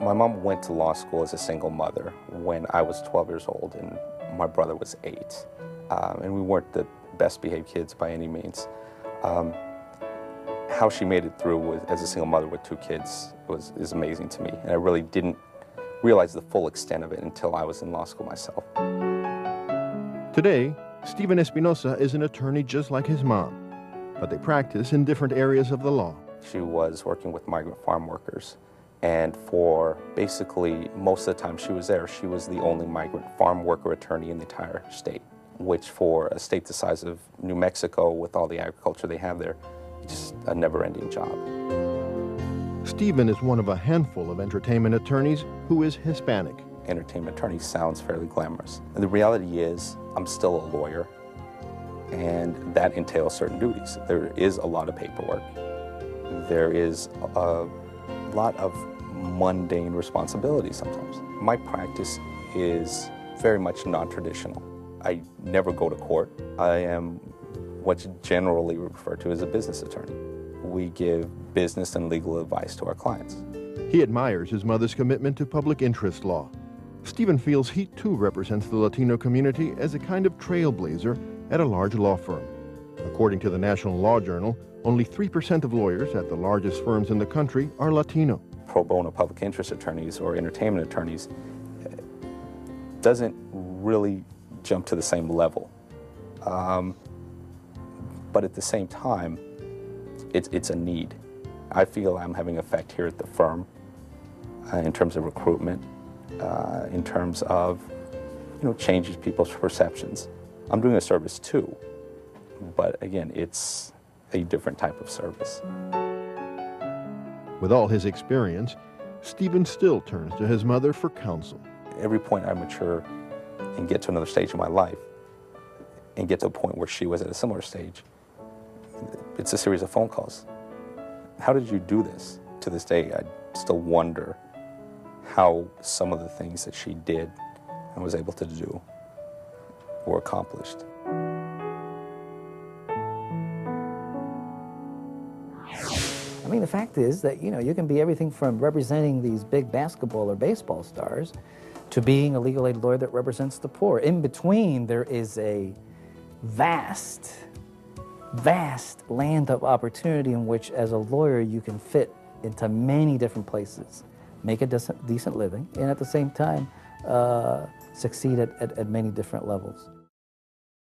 My mom went to law school as a single mother when I was 12 years old and my brother was 8. And we weren't the best behaved kids by any means. How she made it through as a single mother with 2 kids is amazing to me. And I really didn't realize the full extent of it until I was in law school myself. Today, Stephen Espinosa is an attorney just like his mom, but they practice in different areas of the law. She was working with migrant farm workers, and for basically most of the time she was there, she was the only migrant farm worker attorney in the entire state, which for a state the size of New Mexico with all the agriculture they have there, just a never-ending job. Stephen is one of a handful of entertainment attorneys who is Hispanic. Entertainment attorney sounds fairly glamorous. And the reality is, I'm still a lawyer, and that entails certain duties. There is a lot of paperwork. There is a lot of mundane responsibilities sometimes. My practice is very much non-traditional. I never go to court. I am what's generally referred to as a business attorney. We give business and legal advice to our clients. He admires his mother's commitment to public interest law. Stephen feels he too represents the Latino community as a kind of trailblazer at a large law firm. According to the National Law Journal, only 3% of lawyers at the largest firms in the country are Latino. Pro bono public interest attorneys or entertainment attorneys doesn't really jump to the same level. But at the same time, it's a need. I feel I'm having effect here at the firm in terms of recruitment, in terms of changes people's perceptions. I'm doing a service too, but again, it's a different type of service. With all his experience, Stephen still turns to his mother for counsel. Every point I mature and get to another stage of my life and get to a point where she was at a similar stage, it's a series of phone calls. How did you do this? To this day, I still wonder how some of the things that she did and was able to do were accomplished. I mean, the fact is that, you can be everything from representing these big basketball or baseball stars to being a legal aid lawyer that represents the poor. In between, there is a vast land of opportunity in which, as a lawyer, you can fit into many different places, make a decent living, and at the same time, succeed at many different levels.